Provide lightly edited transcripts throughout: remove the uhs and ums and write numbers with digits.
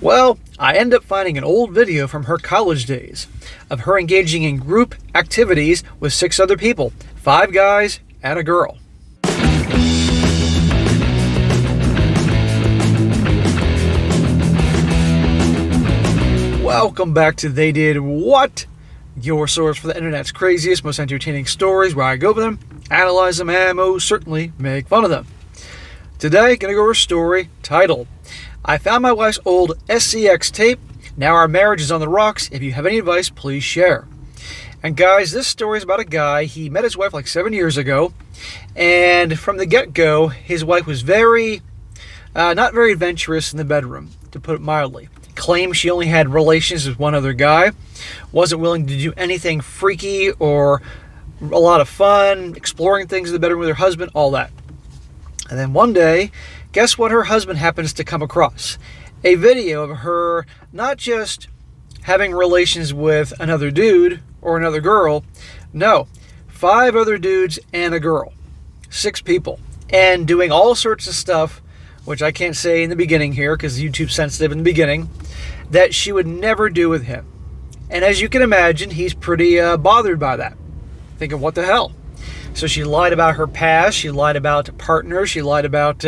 Well, I ended up finding an old video from her college days of her engaging in group activities with 6 other people, 5 guys and a girl. Welcome back to They Did What? Your source for the internet's craziest, most entertaining stories, where I go over them, analyze them, and most certainly make fun of them. Today, gonna go over a story titled, I found my wife's old SCX tape. Now our marriage is on the rocks. If you have any advice, please share. And guys, this story is about a guy. He met his wife like 7 years ago. And from the get-go, his wife was not very adventurous in the bedroom, to put it mildly. Claimed she only had relations with one other guy. Wasn't willing to do anything freaky or a lot of fun, exploring things in the bedroom with her husband, all that. And then one day, guess what her husband happens to come across? A video of her not just having relations with another dude or another girl. No, 5 other dudes and a girl. 6 people. And doing all sorts of stuff, which I can't say in the beginning here because YouTube's sensitive in the beginning, that she would never do with him. And as you can imagine, he's pretty bothered by that. Thinking, what the hell? So she lied about her past. She lied about partners. She lied about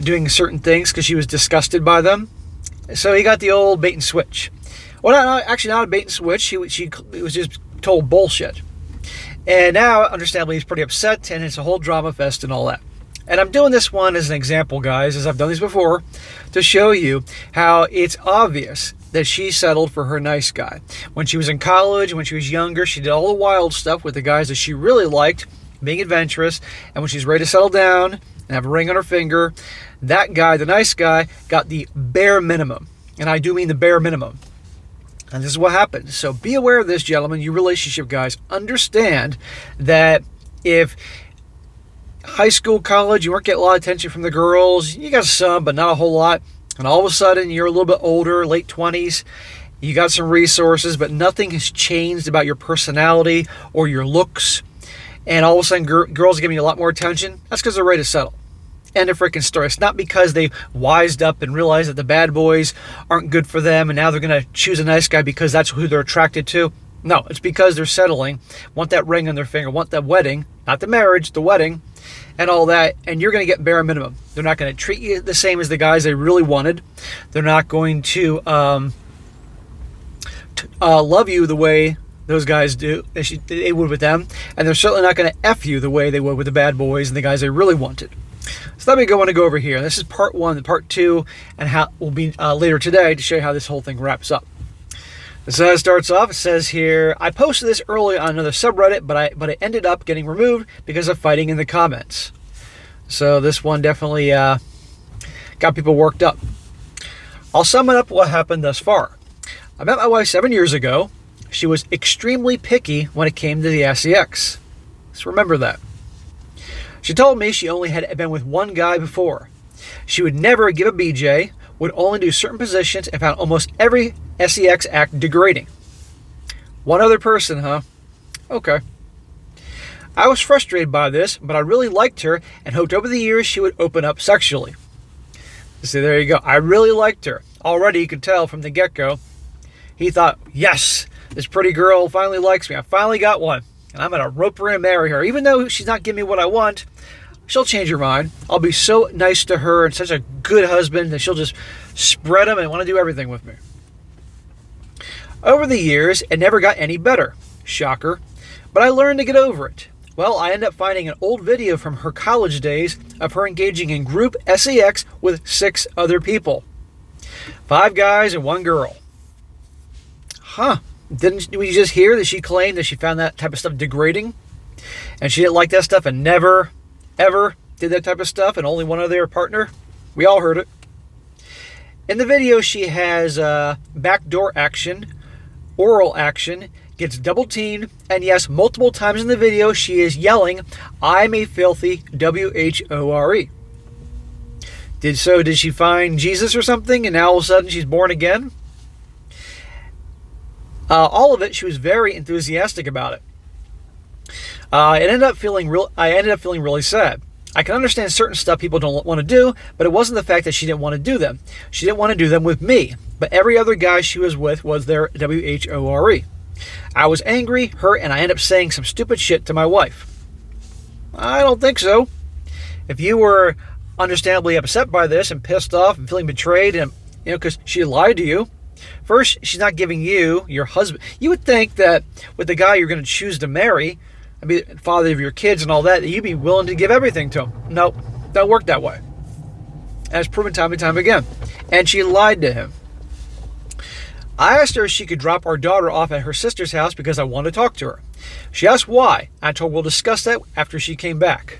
doing certain things because she was disgusted by them. So he got the old bait and switch. Well, actually not a bait and switch. She was just told bullshit. And now, understandably, he's pretty upset, and it's a whole drama fest and all that. And I'm doing this one as an example, guys, as I've done these before, to show you how it's obvious that she settled for her nice guy. When she was in college, when she was younger, she did all the wild stuff with the guys that she really liked, being adventurous. And when she's ready to settle down and have a ring on her finger, that guy, the nice guy, got the bare minimum. And I do mean the bare minimum. And this is what happens. So be aware of this, gentlemen, you relationship guys. Understand that if high school, college, you weren't getting a lot of attention from the girls, you got some, but not a whole lot. And all of a sudden, you're a little bit older, late 20s, you got some resources, but nothing has changed about your personality or your looks. And all of a sudden, girls are giving you a lot more attention. That's because they're ready to settle. End of freaking story. It's not because they wised up and realized that the bad boys aren't good for them, and now they're going to choose a nice guy because that's who they're attracted to. No, it's because they're settling, want that ring on their finger, want that wedding, not the marriage, the wedding, and all that, and you're going to get bare minimum. They're not going to treat you the same as the guys they really wanted. They're not going to love you the way those guys do, they would with them, and they're certainly not going to F you the way they would with the bad boys and the guys they really wanted. So let me go over here. This is part 1, and part 2, and how will be later today to show you how this whole thing wraps up. So it starts off, it says here, I posted this early on another subreddit, but it ended up getting removed because of fighting in the comments. So this one definitely got people worked up. I'll sum it up what happened thus far. I met my wife 7 years ago. She was extremely picky when it came to the SCX. Let's remember that. She told me she only had been with one guy before. She would never give a BJ, would only do certain positions, and found almost every SCX act degrading. One other person, huh? Okay. I was frustrated by this, but I really liked her and hoped over the years she would open up sexually. So there you go. I really liked her. Already you could tell from the get-go. He thought, yes, this pretty girl finally likes me. I finally got one. And I'm going to rope her and marry her. Even though she's not giving me what I want, she'll change her mind. I'll be so nice to her and such a good husband that she'll just spread them and want to do everything with me. Over the years, it never got any better. Shocker. But I learned to get over it. Well, I ended up finding an old video from her college days of her engaging in group SCX with 6 other people. 5 guys and 1 girl. Huh. Didn't we just hear that she claimed that she found that type of stuff degrading? And she didn't like that stuff and never, ever did that type of stuff, and only one other partner? We all heard it. In the video, she has backdoor action, oral action, gets double teamed, and yes, multiple times in the video, she is yelling, I'm a filthy WHORE. Did she find Jesus or something, and now all of a sudden she's born again? All of it, she was very enthusiastic about it. I ended up feeling really sad. I can understand certain stuff people don't want to do, but it wasn't the fact that she didn't want to do them. She didn't want to do them with me, but every other guy she was with was their WHORE. I was angry, hurt, and I ended up saying some stupid shit to my wife. I don't think so. If you were understandably upset by this and pissed off and feeling betrayed, and because she lied to you, first, she's not giving you your husband. You would think that with the guy you're going to choose to marry, and be the father of your kids and all that you'd be willing to give everything to him. Nope, don't work that way. As proven time and time again. And she lied to him. I asked her if she could drop our daughter off at her sister's house because I wanted to talk to her. She asked why. I told her we'll discuss that after she came back.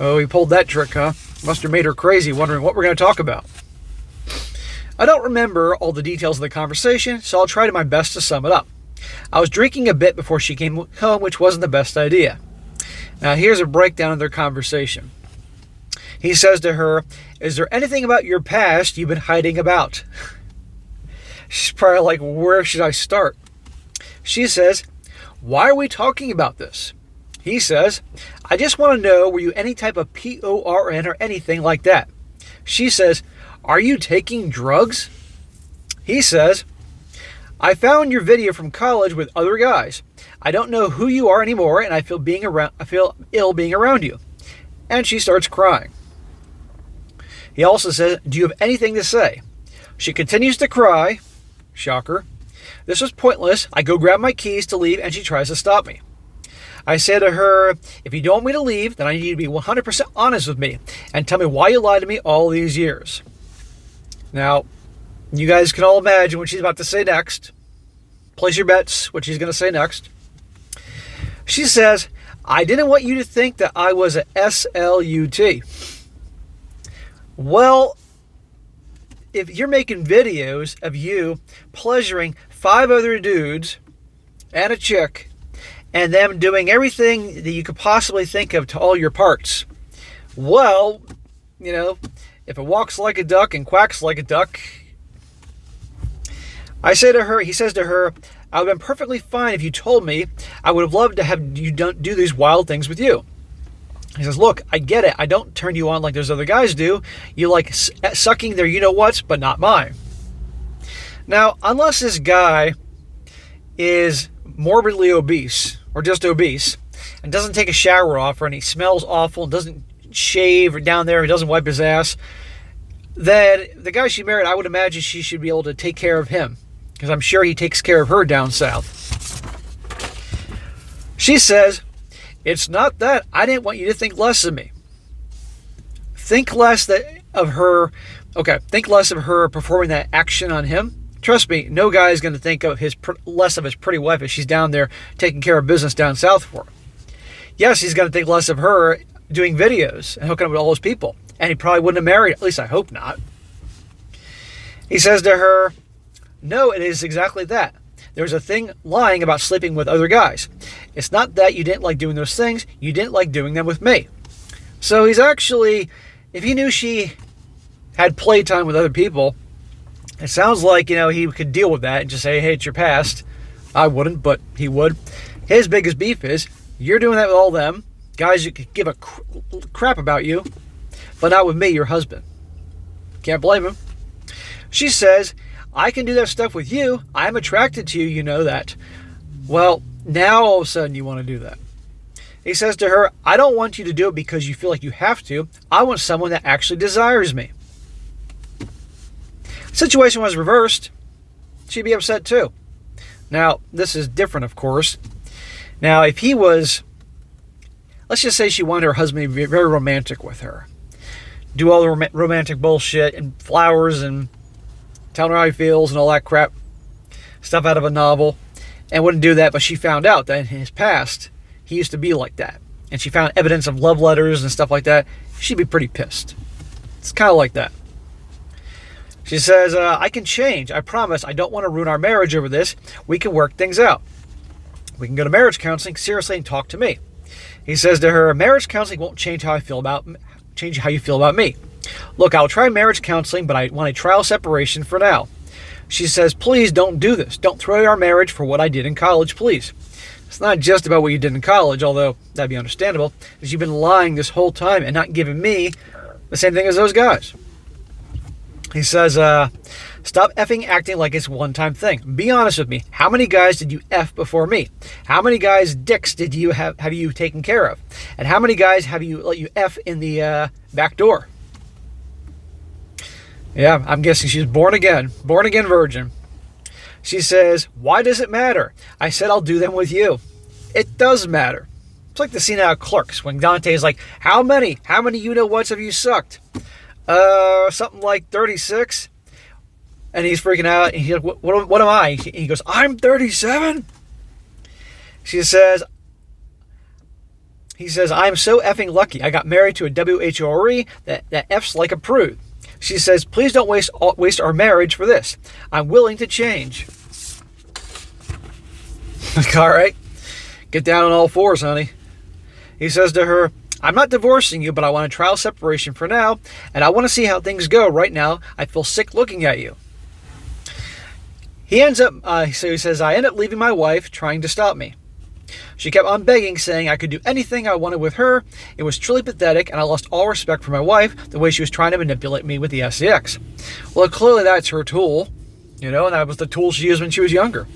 Oh, he pulled that trick, huh? Must have made her crazy, wondering what we're going to talk about. I don't remember all the details of the conversation, so I'll try to my best to sum it up. I was drinking a bit before she came home, which wasn't the best idea. Now, here's a breakdown of their conversation. He says to her, "Is there anything about your past you've been hiding about?" She's probably like, where should I start? She says, "Why are we talking about this?" He says, "I just want to know, were you any type of PORN or anything like that?" She says, "Are you taking drugs?" He says, "I found your video from college with other guys. I don't know who you are anymore, and I feel ill being around you." And she starts crying. He also says, "Do you have anything to say?" She continues to cry. Shocker. This was pointless. I go grab my keys to leave, and she tries to stop me. I say to her, "If you don't want me to leave, then I need you to be 100% honest with me and tell me why you lied to me all these years." Now, you guys can all imagine what she's about to say next. Place your bets what she's going to say next. She says, "I didn't want you to think that I was a SLUT." Well, if you're making videos of you pleasuring 5 other dudes and a chick, and them doing everything that you could possibly think of to all your parts, well, if it walks like a duck and quacks like a duck. He says to her, "I would have been perfectly fine if you told me. I would have loved to have you do these wild things with you." He says, "Look, I get it. I don't turn you on like those other guys do. You like sucking their you-know-whats, but not mine." Now, unless this guy is morbidly obese, or just obese, and doesn't take a shower often, and he smells awful, and doesn't shave down there, and doesn't wipe his ass, then the guy she married, I would imagine she should be able to take care of him, because I'm sure he takes care of her down south. She says, "It's not that. I didn't want you to think less of me. Think less of her performing that action on him. Trust me, no guy is going to think of less of his pretty wife if she's down there taking care of business down south for him. Yes, he's going to think less of her doing videos and hooking up with all those people. And he probably wouldn't have married, at least I hope not." He says to her, "No, it is exactly that. There's a thing lying about sleeping with other guys. It's not that you didn't like doing those things, you didn't like doing them with me." So he's actually, if he knew she had playtime with other people, it sounds like, he could deal with that and just say, "Hey, it's your past." I wouldn't, but he would. His biggest beef is, you're doing that with all them guys who could give a crap about you, but not with me, your husband. Can't blame him. She says, "I can do that stuff with you. I'm attracted to you, you know that." Well, now all of a sudden you want to do that. He says to her, "I don't want you to do it because you feel like you have to. I want someone that actually desires me." The situation was reversed, she'd be upset too. Now, this is different, of course. Now, if he was, let's just say she wanted her husband to be very romantic with her, do all the romantic bullshit and flowers and telling her how he feels and all that crap, stuff out of a novel, and wouldn't do that, but she found out that in his past, he used to be like that, and she found evidence of love letters and stuff like that, she'd be pretty pissed. It's kind of like that. She says, "I can change. I promise. I don't want to ruin our marriage over this. We can work things out. We can go to marriage counseling, seriously, and talk to me." He says to her, "Marriage counseling won't change how you feel about me. Look, I'll try marriage counseling, but I want a trial separation for now. She says, please don't do this. Don't throw away our marriage for what I did in college, please. It's not just about what you did in college, although that'd be understandable, because you've been lying this whole time and not giving me the same thing as those guys. He says, stop effing acting like it's a one-time thing. Be honest with me. How many guys did you F before me? How many guys' dicks did you have you taken care of? And how many guys have you let you F in the back door? Yeah, I'm guessing she's born again virgin. She says, why does it matter? I said I'll do them with you. It does matter. It's like the scene out of Clerks when Dante's like, how many you-know-whats have you sucked? Something like 36. And he's freaking out. And he's like, what am I? He goes, I'm 37. He says, I'm so effing lucky. I got married to a WHORE that F's like a prude. She says, please don't waste our marriage for this. I'm willing to change. All right. Get down on all fours, honey. He says to her, I'm not divorcing you, but I want a trial separation for now, and I want to see how things go. Right now, I feel sick looking at you. He ends up, so he says, I end up leaving my wife, trying to stop me. She kept on begging, saying I could do anything I wanted with her. It was truly pathetic, and I lost all respect for my wife, the way she was trying to manipulate me with the SEX. Well, clearly that's her tool, and that was the tool she used when she was younger.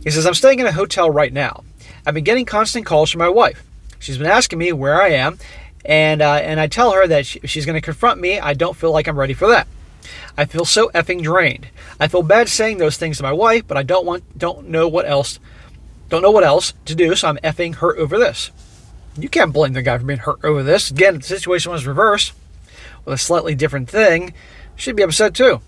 He says, I'm staying in a hotel right now. I've been getting constant calls from my wife. She's been asking me where I am, and I tell her that if she's going to confront me, I don't feel like I'm ready for that. I feel so effing drained. I feel bad saying those things to my wife, but I don't know what else to do, so I'm effing hurt over this. You can't blame the guy for being hurt over this. Again, if the situation was reversed with a slightly different thing, she'd be upset too.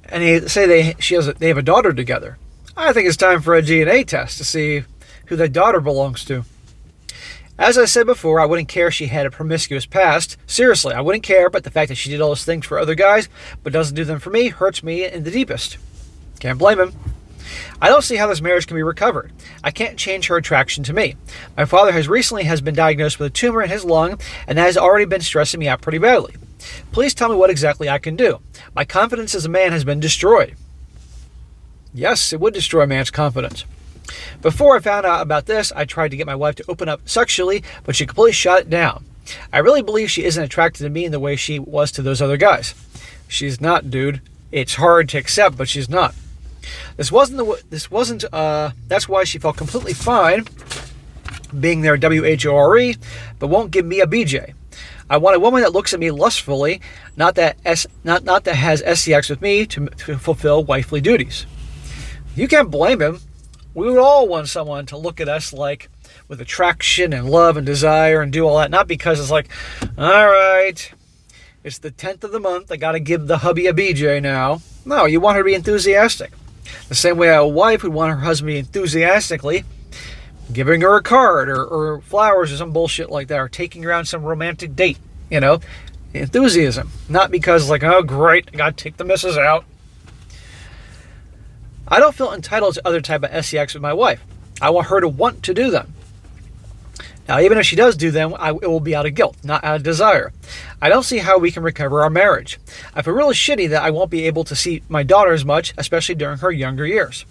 And they say they have a daughter together. I think it's time for a DNA test to see who that daughter belongs to. As I said before, I wouldn't care if she had a promiscuous past. Seriously, I wouldn't care, but the fact that she did all those things for other guys but doesn't do them for me hurts me in the deepest. Can't blame him. I don't see how this marriage can be recovered. I can't change her attraction to me. My father has recently been diagnosed with a tumor in his lung, and that has already been stressing me out pretty badly. Please tell me what exactly I can do. My confidence as a man has been destroyed. Yes, it would destroy a man's confidence. Before I found out about this, I tried to get my wife to open up sexually, but she completely shut it down. I really believe she isn't attracted to me in the way she was to those other guys. She's not, dude. It's hard to accept, but she's not. That's why she felt completely fine being their WHORE, but won't give me a BJ. I want a woman that looks at me lustfully, not that has SEX with me to fulfill wifely duties. You can't blame him. We would all want someone to look at us like with attraction and love and desire and do all that, not because it's like, all right, it's the 10th of the month, I got to give the hubby a BJ now. No, you want her to be enthusiastic. The same way a wife would want her husband to be enthusiastically giving her a card or flowers or some bullshit like that, or taking her on some romantic date, Enthusiasm. Not because it's like, oh, great, I got to take the missus out. I don't feel entitled to other type of SEX with my wife. I want her to want to do them. Now, even if she does do them, it will be out of guilt, not out of desire. I don't see how we can recover our marriage. I feel really shitty that I won't be able to see my daughter as much, especially during her younger years.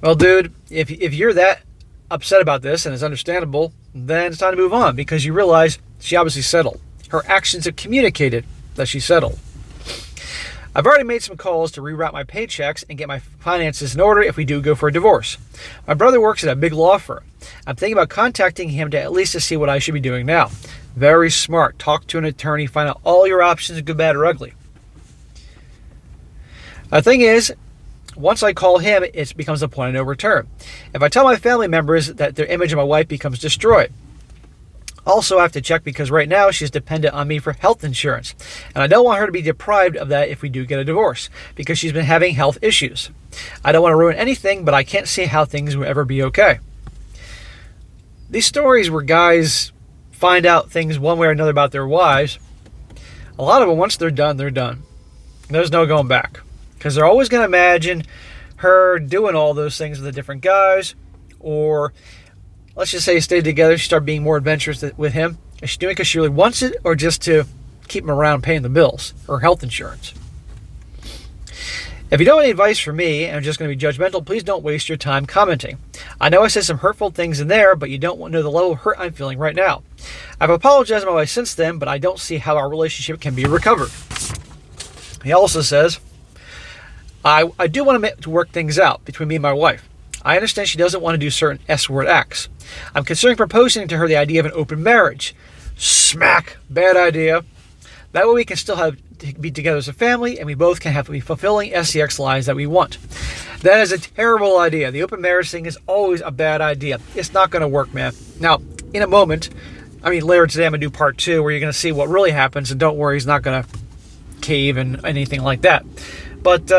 Well, dude, if you're that upset about this, and it's understandable, then it's time to move on, because you realize she obviously settled. Her actions have communicated that she settled. I've already made some calls to reroute my paychecks and get my finances in order if we do go for a divorce. My brother works at a big law firm. I'm thinking about contacting him to at least to see what I should be doing now. Very smart. Talk to an attorney, find out all your options, good, bad, or ugly. The thing is, once I call him, it becomes a point of no return. If I tell my family members, that their image of my wife becomes destroyed. Also, I have to check because right now she's dependent on me for health insurance. And I don't want her to be deprived of that if we do get a divorce, because she's been having health issues. I don't want to ruin anything, but I can't see how things will ever be okay. These stories where guys find out things one way or another about their wives, a lot of them, once they're done, they're done. There's no going back. Because they're always going to imagine her doing all those things with the different guys, or let's just say you stayed together, she started being more adventurous with him. Is she doing it because she really wants it, or just to keep him around paying the bills or health insurance? If you don't have any advice for me and are just going to be judgmental, please don't waste your time commenting. I know I said some hurtful things in there, but you don't know the level of hurt I'm feeling right now. I've apologized to my wife since then, but I don't see how our relationship can be recovered. He also says, I do want to work things out between me and my wife. I understand she doesn't want to do certain S-word acts. I'm considering proposing to her the idea of an open marriage. Smack. Bad idea. That way we can still be together as a family, and we both can have the fulfilling SEX lives that we want. That is a terrible idea. The open marriage thing is always a bad idea. It's not going to work, man. Now, in a moment, later today I'm going to do part 2 where you're going to see what really happens, and don't worry, he's not going to cave and anything like that. But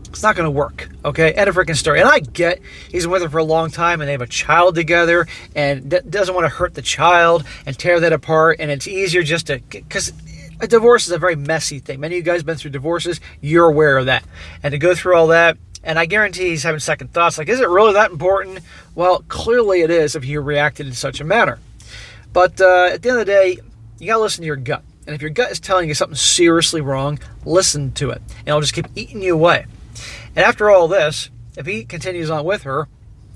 it's not going to work, okay? End of freaking story. And I get he's been with her for a long time and they have a child together and doesn't want to hurt the child and tear that apart. And it's easier just to, because a divorce is a very messy thing. Many of you guys have been through divorces. You're aware of that. And to go through all that, and I guarantee he's having second thoughts. Like, is it really that important? Well, clearly it is if you reacted in such a manner. But at the end of the day, you got to listen to your gut. And if your gut is telling you something seriously wrong, listen to it. And it'll just keep eating you away. And after all this, if he continues on with her,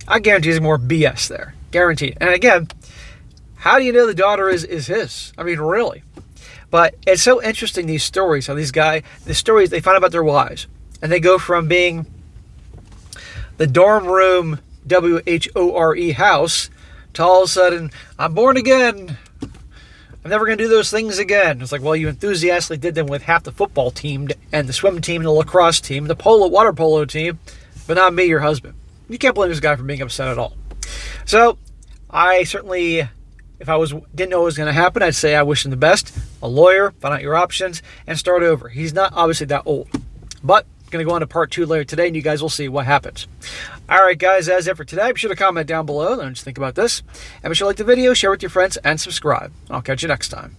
I guarantee there's more BS there. Guaranteed. And again, how do you know the daughter is his? Really. But it's so interesting, these stories, how the stories they find out about their wives. And they go from being the dorm room WHORE house to all of a sudden, I'm born again. I'm never going to do those things again. It's like, well, you enthusiastically did them with half the football team and the swim team and the lacrosse team, the water polo team, but not me, your husband. You can't blame this guy for being upset at all. So I certainly, if didn't know what was going to happen, I'd say I wish him the best. A lawyer, find out your options, and start over. He's not obviously that old. But going to go on to part 2 later today, and you guys will see what happens. All right, guys, that's it for today. Be sure to comment down below and just think about this. And be sure to like the video, share with your friends, and subscribe. I'll catch you next time.